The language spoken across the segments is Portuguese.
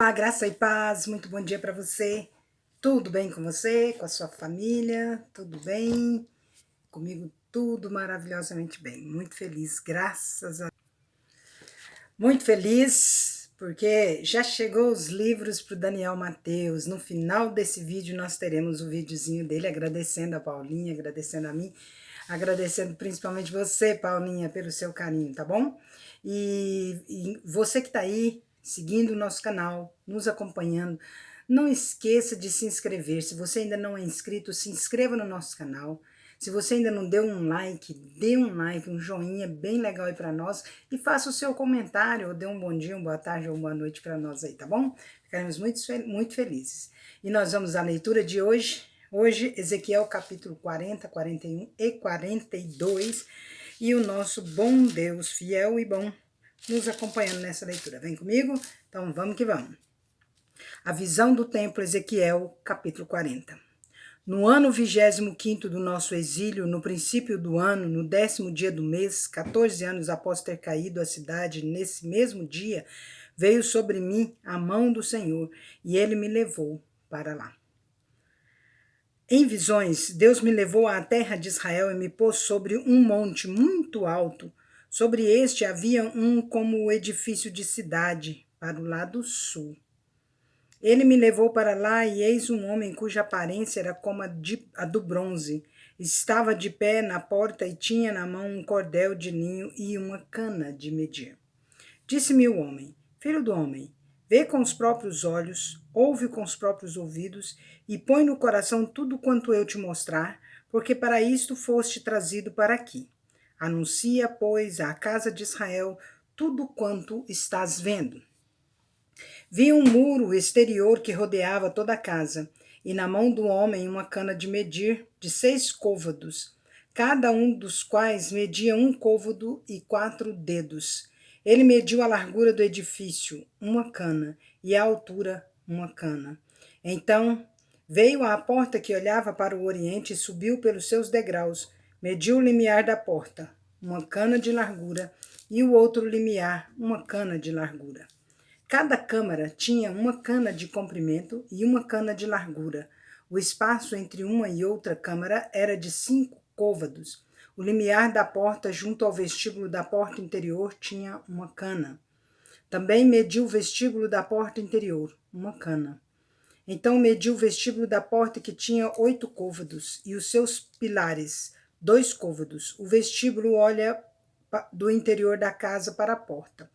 Graça e paz, muito bom dia para você. Tudo bem com você, com a sua família? Tudo bem? Comigo tudo maravilhosamente bem. Muito feliz, graças a Deus. Muito feliz porque já chegou os livros para o Daniel Mateus. No final desse vídeo nós teremos o videozinho dele agradecendo a Paulinha, agradecendo a mim, agradecendo principalmente você, Paulinha, pelo seu carinho, tá bom? E você que está aí seguindo o nosso canal, nos acompanhando, não esqueça de se inscrever. Se você ainda não é inscrito, se inscreva no nosso canal. Se você ainda não deu um like, dê um like, um joinha bem legal aí para nós e faça o seu comentário, ou dê um bom dia, uma boa tarde ou uma boa noite para nós aí, tá bom? Ficaremos muito felizes. E nós vamos à leitura de hoje. Hoje, Ezequiel capítulo 40, 41 e 42. E o nosso bom Deus, fiel e bom, nos acompanhando nessa leitura. Vem comigo? Então vamos que vamos. A visão do templo, Ezequiel capítulo 40. No ano 25º do nosso exílio, no princípio do ano, no 10º dia do mês, 14 anos após ter caído a cidade, nesse mesmo dia, veio sobre mim a mão do Senhor, e ele me levou para lá. Em visões, Deus me levou à terra de Israel e me pôs sobre um monte muito alto. Sobre este havia um como o edifício de cidade, para o lado sul. Ele me levou para lá e eis um homem cuja aparência era como a do bronze. Estava de pé na porta e tinha na mão um cordel de linho e uma cana de medir. Disse-me o homem: Filho do homem, vê com os próprios olhos, ouve com os próprios ouvidos e põe no coração tudo quanto eu te mostrar, porque para isto foste trazido para aqui. Anuncia, pois, à casa de Israel tudo quanto estás vendo. Vi um muro exterior que rodeava toda a casa, e na mão do homem uma cana de medir de 6 côvados, cada um dos quais media 1 côvado e 4 dedos. Ele mediu a largura do edifício, uma cana, e a altura, uma cana. Então veio à porta que olhava para o oriente e subiu pelos seus degraus, mediu o limiar da porta, uma cana de largura, e o outro limiar, uma cana de largura. Cada câmara tinha uma cana de comprimento e uma cana de largura. O espaço entre uma e outra câmara era de 5 côvados. O limiar da porta junto ao vestíbulo da porta interior tinha uma cana. Também mediu o vestíbulo da porta interior, uma cana. Então mediu o vestíbulo da porta que tinha 8 côvados e os seus pilares, 2 côvados. O vestíbulo olha do interior da casa para a porta.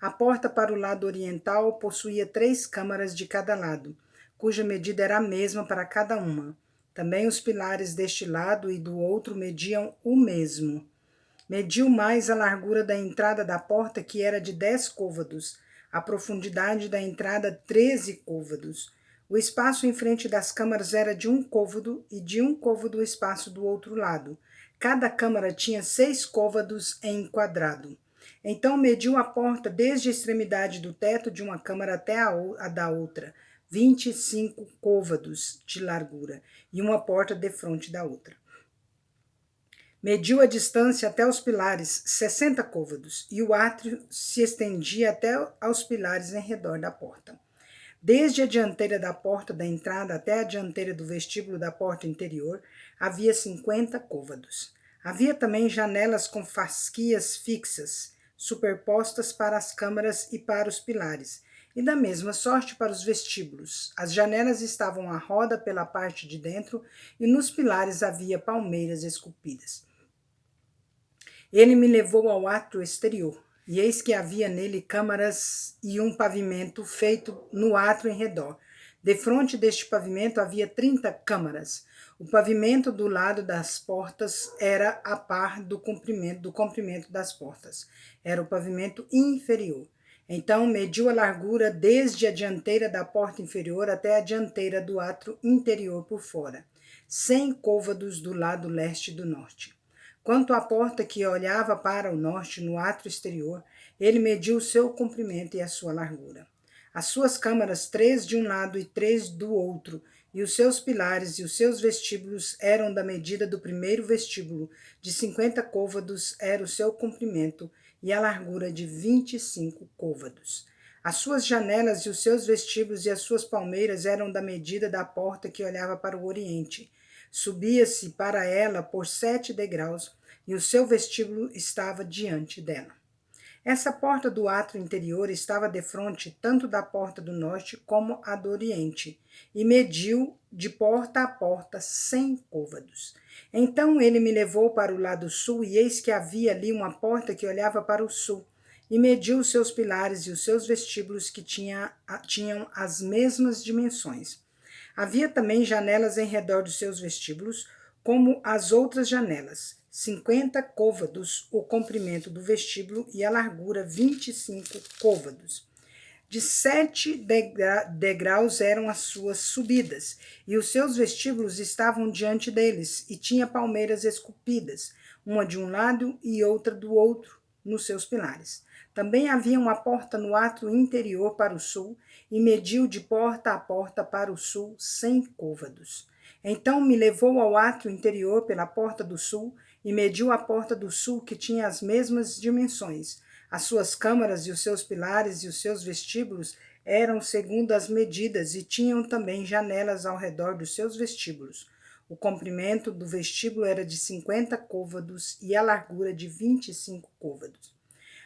A porta para o lado oriental possuía 3 câmaras de cada lado, cuja medida era a mesma para cada uma. Também os pilares deste lado e do outro mediam o mesmo. Mediu mais a largura da entrada da porta, que era de 10 côvados, a profundidade da entrada 13 côvados. O espaço em frente das câmaras era de 1 côvado e de 1 côvado o espaço do outro lado. Cada câmara tinha 6 côvados em quadrado. Então mediu a porta desde a extremidade do teto de uma câmara até a da outra, 25 côvados de largura, e uma porta defronte da outra. Mediu a distância até os pilares, 60 côvados, e o átrio se estendia até aos pilares em redor da porta. Desde a dianteira da porta da entrada até a dianteira do vestíbulo da porta interior, havia 50 côvados. Havia também janelas com fasquias fixas, superpostas para as câmaras e para os pilares, e da mesma sorte para os vestíbulos. As janelas estavam à roda pela parte de dentro, e nos pilares havia palmeiras esculpidas. Ele me levou ao átrio exterior, e eis que havia nele câmaras e um pavimento feito no átrio em redor. Defronte deste pavimento havia 30 câmaras. O pavimento do lado das portas era a par do comprimento das portas. Era o pavimento inferior. Então mediu a largura desde a dianteira da porta inferior até a dianteira do átrio interior por fora, 100 côvados do lado leste e do norte. Quanto à porta que olhava para o norte, no átrio exterior, ele mediu o seu comprimento e a sua largura. As suas câmaras, 3 de um lado e 3 do outro, e os seus pilares e os seus vestíbulos eram da medida do primeiro vestíbulo, de 50 côvados era o seu comprimento, e a largura de 25 côvados. As suas janelas e os seus vestíbulos e as suas palmeiras eram da medida da porta que olhava para o oriente. Subia-se para ela por 7 degraus, e o seu vestíbulo estava diante dela. Essa porta do átrio interior estava defronte tanto da porta do norte como a do oriente, e mediu de porta a porta 100 côvados. Então ele me levou para o lado sul, e eis que havia ali uma porta que olhava para o sul, e mediu os seus pilares e os seus vestíbulos que tinham as mesmas dimensões. Havia também janelas em redor dos seus vestíbulos, como as outras janelas, 50 côvados o comprimento do vestíbulo e a largura 25 côvados. De 7 degraus eram as suas subidas, e os seus vestíbulos estavam diante deles, e tinha palmeiras esculpidas, uma de um lado e outra do outro, nos seus pilares. Também havia uma porta no átrio interior para o sul, e mediu de porta a porta para o sul 100 côvados. Então me levou ao átrio interior pela porta do sul, e mediu a porta do sul, que tinha as mesmas dimensões. As suas câmaras e os seus pilares e os seus vestíbulos eram segundo as medidas, e tinham também janelas ao redor dos seus vestíbulos. O comprimento do vestíbulo era de 50 côvados e a largura de 25 côvados.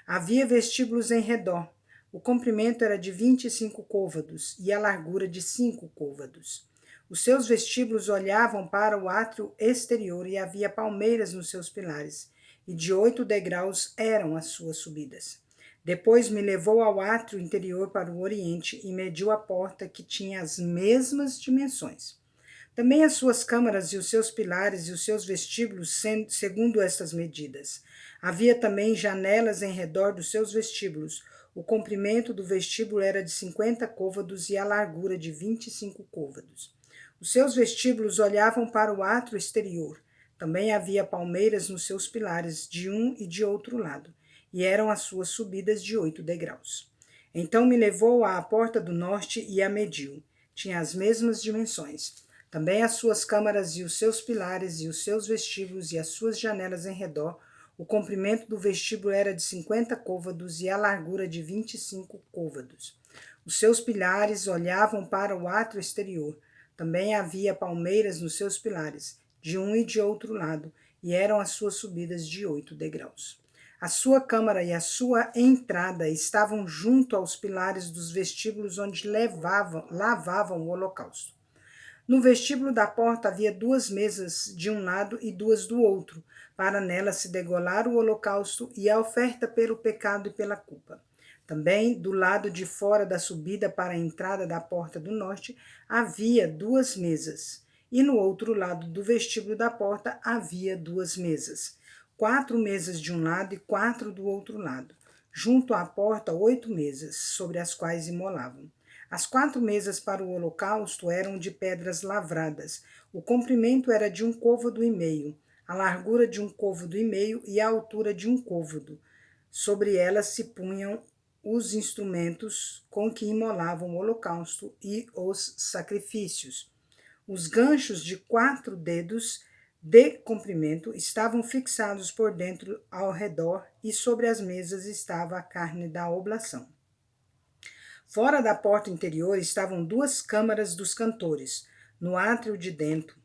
Havia vestíbulos em redor. O comprimento era de 25 côvados e a largura de 5 côvados. Os seus vestíbulos olhavam para o átrio exterior, e havia palmeiras nos seus pilares, e de 8 degraus eram as suas subidas. Depois me levou ao átrio interior para o oriente, e mediu a porta, que tinha as mesmas dimensões. Também as suas câmaras e os seus pilares e os seus vestíbulos, segundo estas medidas. Havia também janelas em redor dos seus vestíbulos. O comprimento do vestíbulo era de 50 côvados e a largura de 25 côvados. Os seus vestíbulos olhavam para o átrio exterior. Também havia palmeiras nos seus pilares, de um e de outro lado, e eram as suas subidas de 8 degraus. Então me levou à porta do norte e a mediu. Tinha as mesmas dimensões. Também as suas câmaras e os seus pilares e os seus vestíbulos e as suas janelas em redor. O comprimento do vestíbulo era de 50 côvados e a largura de 25 côvados. Os seus pilares olhavam para o átrio exterior. Também havia palmeiras nos seus pilares, de um e de outro lado, e eram as suas subidas de 8 degraus. A sua câmara e a sua entrada estavam junto aos pilares dos vestíbulos onde lavavam o holocausto. No vestíbulo da porta havia 2 mesas de um lado e 2 do outro, para nela se degolar o holocausto e a oferta pelo pecado e pela culpa. Também, do lado de fora da subida para a entrada da porta do norte, havia 2 mesas. E no outro lado do vestíbulo da porta havia 2 mesas. 4 mesas de um lado e 4 do outro lado. Junto à porta, 8 mesas, sobre as quais imolavam. As 4 mesas para o holocausto eram de pedras lavradas. O comprimento era de 1 côvado e meio, a largura de 1 côvado e meio e a altura de 1 côvado. Sobre elas se punham os instrumentos com que imolavam o holocausto e os sacrifícios. Os ganchos de 4 dedos de comprimento estavam fixados por dentro ao redor, e sobre as mesas estava a carne da oblação. Fora da porta interior estavam 2 câmaras dos cantores, no átrio de dentro,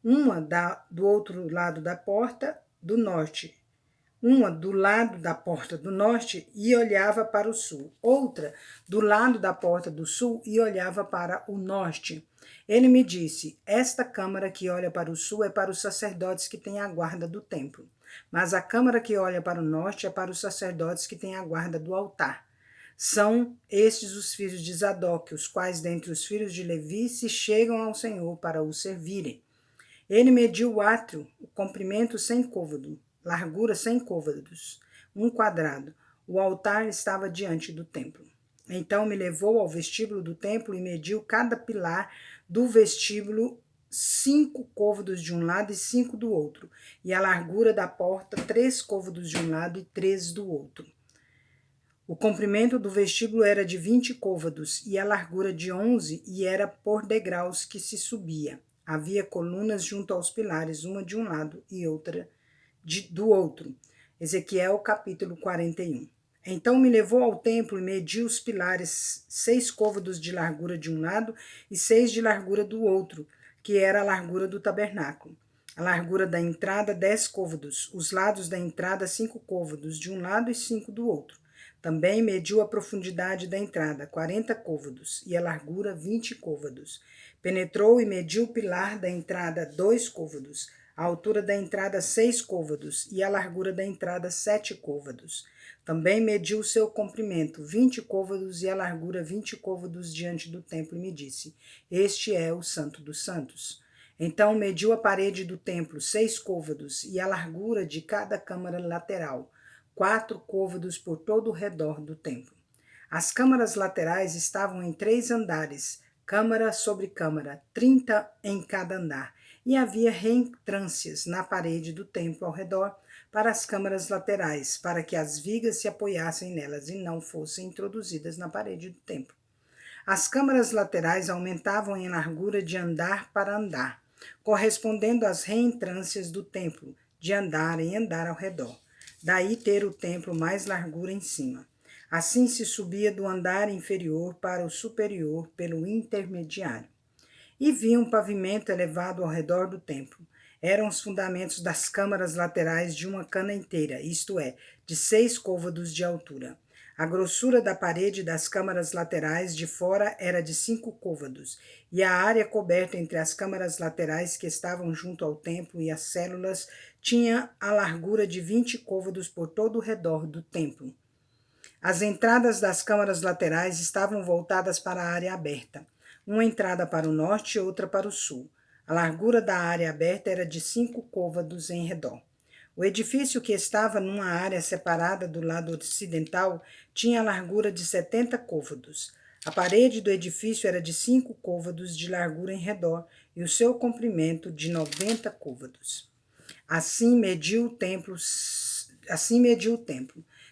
uma do outro lado da porta do norte, uma do lado da porta do norte e olhava para o sul, outra do lado da porta do sul e olhava para o norte. Ele me disse: esta câmara que olha para o sul é para os sacerdotes que têm a guarda do templo, mas a câmara que olha para o norte é para os sacerdotes que têm a guarda do altar. São estes os filhos de Zadok, os quais dentre os filhos de Levi se chegam ao Senhor para o servirem. Ele mediu o átrio, o comprimento 100 côvados, largura 100 côvados, 1 quadrado. O altar estava diante do templo. Então me levou ao vestíbulo do templo e mediu cada pilar do vestíbulo 5 côvados de um lado e 5 do outro, e a largura da porta 3 côvados de um lado e 3 do outro. O comprimento do vestíbulo era de 20 côvados e a largura de 11, e era por degraus que se subia. Havia colunas junto aos pilares, uma de um lado e outra do outro. Ezequiel capítulo 41. Então me levou ao templo e mediu os pilares, 6 côvados de largura de um lado e 6 de largura do outro, que era a largura do tabernáculo. A largura da entrada, 10 côvados, os lados da entrada, 5 côvados de um lado e 5 do outro. Também mediu a profundidade da entrada, 40 côvados, e a largura, 20 côvados. Penetrou e mediu o pilar da entrada, 2 côvados, a altura da entrada, 6 côvados, e a largura da entrada, 7 côvados. Também mediu o seu comprimento, 20 côvados, e a largura, 20 côvados, diante do templo, e me disse: Este é o Santo dos Santos. Então mediu a parede do templo, 6 côvados, e a largura de cada câmara lateral, 4 côvados por todo o redor do templo. As câmaras laterais estavam em 3 andares, câmara sobre câmara, 30 em cada andar, e havia reentrâncias na parede do templo ao redor para as câmaras laterais, para que as vigas se apoiassem nelas e não fossem introduzidas na parede do templo. As câmaras laterais aumentavam em largura de andar para andar, correspondendo às reentrâncias do templo, de andar em andar ao redor. Daí ter o templo mais largura em cima. Assim se subia do andar inferior para o superior pelo intermediário. E vi um pavimento elevado ao redor do templo. Eram os fundamentos das câmaras laterais de uma cana inteira, isto é, de 6 côvados de altura. A grossura da parede das câmaras laterais de fora era de 5 côvados, e a área coberta entre as câmaras laterais que estavam junto ao templo e as células tinha a largura de 20 côvados por todo o redor do templo. As entradas das câmaras laterais estavam voltadas para a área aberta, uma entrada para o norte e outra para o sul. A largura da área aberta era de 5 côvados em redor. O edifício, que estava numa área separada do lado ocidental, tinha a largura de 70 côvados. A parede do edifício era de 5 côvados de largura em redor e o seu comprimento de 90 côvados. Assim mediu o templo,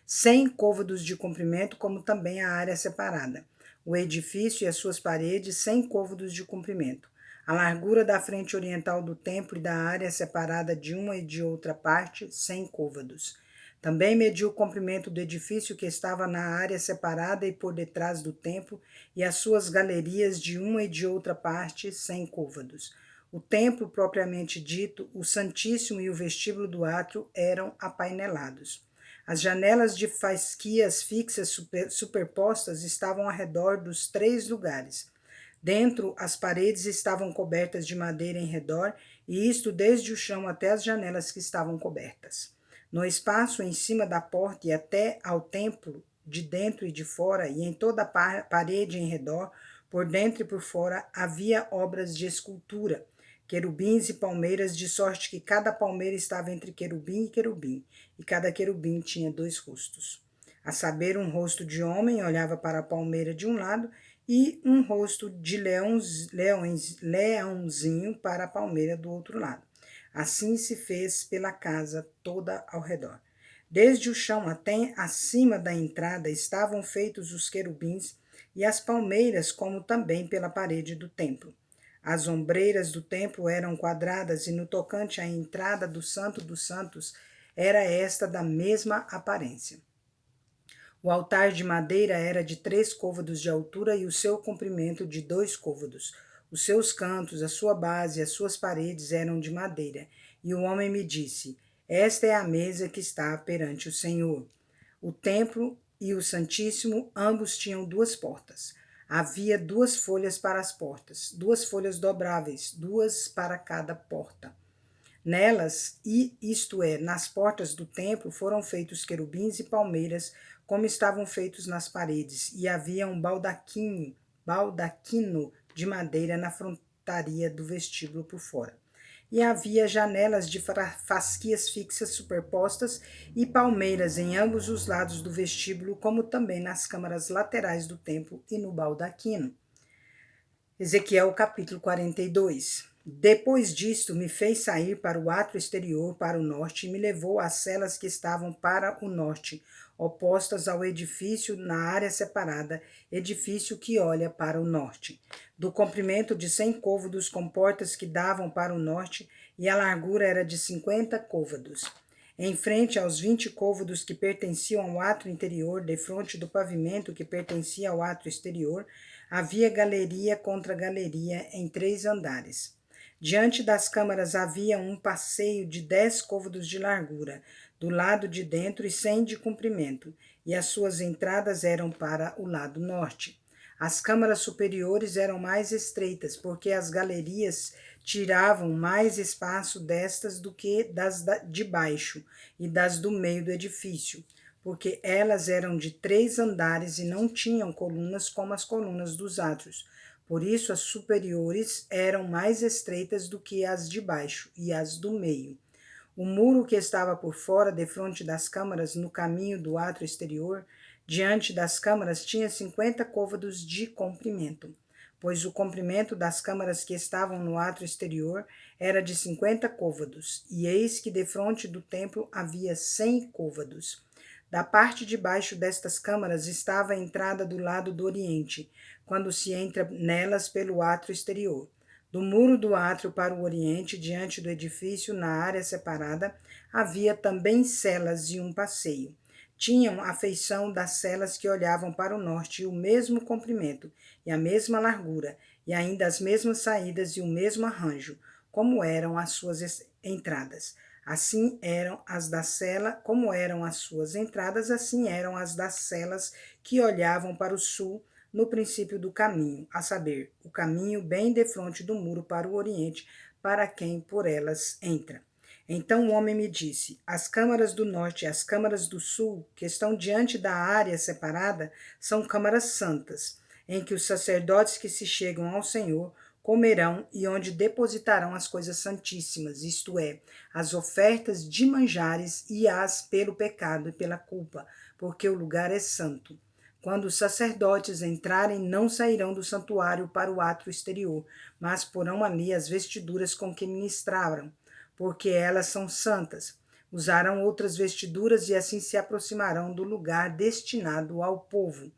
100 côvados de comprimento, como também a área separada. O edifício e as suas paredes, 100 côvados de comprimento. A largura da frente oriental do templo e da área separada de uma e de outra parte, 100 côvados. Também mediu o comprimento do edifício que estava na área separada e por detrás do templo, e as suas galerias de uma e de outra parte, 100 côvados. O templo propriamente dito, o Santíssimo e o vestíbulo do átrio eram apainelados. As janelas de fasquias fixas superpostas estavam ao redor dos 3 lugares. Dentro, as paredes estavam cobertas de madeira em redor, e isto desde o chão até as janelas que estavam cobertas. No espaço em cima da porta e até ao templo, de dentro e de fora, e em toda a parede em redor, por dentro e por fora, havia obras de escultura, querubins e palmeiras, de sorte que cada palmeira estava entre querubim, e cada querubim tinha 2 rostos. A saber, um rosto de homem olhava para a palmeira de um lado, e um rosto de leãozinho para a palmeira do outro lado. Assim se fez pela casa toda ao redor. Desde o chão até acima da entrada estavam feitos os querubins e as palmeiras, como também pela parede do templo. As ombreiras do templo eram quadradas, e no tocante à entrada do Santo dos Santos era esta da mesma aparência. O altar de madeira era de 3 côvados de altura e o seu comprimento de 2 côvados. Os seus cantos, a sua base e as suas paredes eram de madeira. E o homem me disse: Esta é a mesa que está perante o Senhor. O templo e o Santíssimo, ambos tinham 2 portas. Havia 2 folhas para as portas, 2 folhas dobráveis, 2 para cada porta. Nelas, isto é, nas portas do templo, foram feitos querubins e palmeiras, como estavam feitos nas paredes, e havia um baldaquino de madeira na frontaria do vestíbulo por fora. E havia janelas de fasquias fixas superpostas e palmeiras em ambos os lados do vestíbulo, como também nas câmaras laterais do templo e no baldaquino. Ezequiel capítulo 42. Depois disto, me fez sair para o átrio exterior, para o norte, e me levou às celas que estavam para o norte, opostas ao edifício na área separada, edifício que olha para o norte. Do comprimento de 100 côvados, com portas que davam para o norte, e a largura era de 50 côvados. Em frente aos 20 côvados que pertenciam ao átrio interior, defronte do pavimento que pertencia ao átrio exterior, havia galeria contra galeria em 3 andares. Diante das câmaras havia um passeio de 10 côvados de largura, do lado de dentro e 100 de comprimento, e as suas entradas eram para o lado norte. As câmaras superiores eram mais estreitas, porque as galerias tiravam mais espaço destas do que das de baixo e das do meio do edifício, porque elas eram de 3 andares e não tinham colunas como as colunas dos átrios. Por isso, as superiores eram mais estreitas do que as de baixo e as do meio. O muro que estava por fora, defronte das câmaras, no caminho do átrio exterior, diante das câmaras, tinha 50 côvados de comprimento, pois o comprimento das câmaras que estavam no átrio exterior era de 50 côvados, e eis que defronte do templo havia 100 côvados. Da parte de baixo destas câmaras estava a entrada do lado do oriente, quando se entra nelas pelo átrio exterior. Do muro do átrio para o oriente, diante do edifício, na área separada, havia também celas e um passeio. Tinham a feição das celas que olhavam para o norte, e o mesmo comprimento, e a mesma largura, e ainda as mesmas saídas e o mesmo arranjo, como eram as suas entradas. Assim eram as da cela, como eram as suas entradas, assim eram as das celas que olhavam para o sul, no princípio do caminho, a saber, o caminho bem defronte do muro para o oriente, para quem por elas entra. Então o homem me disse: as câmaras do norte e as câmaras do sul, que estão diante da área separada, são câmaras santas, em que os sacerdotes que se chegam ao Senhor comerão e onde depositarão as coisas santíssimas, isto é, as ofertas de manjares e as pelo pecado e pela culpa, porque o lugar é santo. Quando os sacerdotes entrarem, não sairão do santuário para o átrio exterior, mas porão ali as vestiduras com que ministraram, porque elas são santas. Usarão outras vestiduras e assim se aproximarão do lugar destinado ao povo.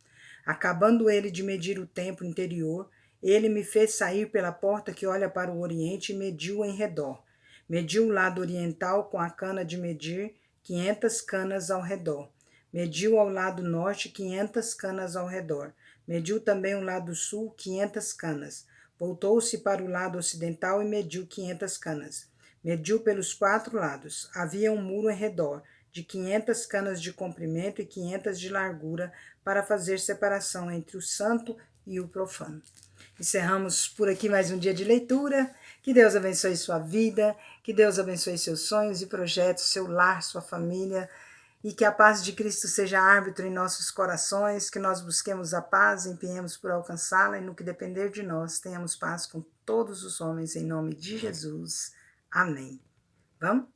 Acabando ele de medir o templo interior, ele me fez sair pela porta que olha para o oriente e mediu em redor. Mediu o lado oriental com a cana de medir, 500 canas ao redor. Mediu ao lado norte 500 canas ao redor. Mediu também o lado sul 500 canas. Voltou-se para o lado ocidental e mediu 500 canas. Mediu pelos 4 lados. Havia um muro em redor, de 500 canas de comprimento e 500 de largura, para fazer separação entre o santo e o profano. Encerramos por aqui mais um dia de leitura. Que Deus abençoe sua vida, que Deus abençoe seus sonhos e projetos, seu lar, sua família, e que a paz de Cristo seja árbitro em nossos corações, que nós busquemos a paz, empenhemos por alcançá-la e no que depender de nós, tenhamos paz com todos os homens, em nome de Jesus. Amém. Vamos?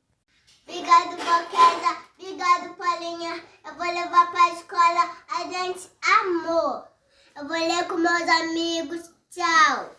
Obrigado, Boqueda. Obrigado, Paulinha. Eu vou levar para a escola a gente amor. Eu vou ler com meus amigos. Tchau.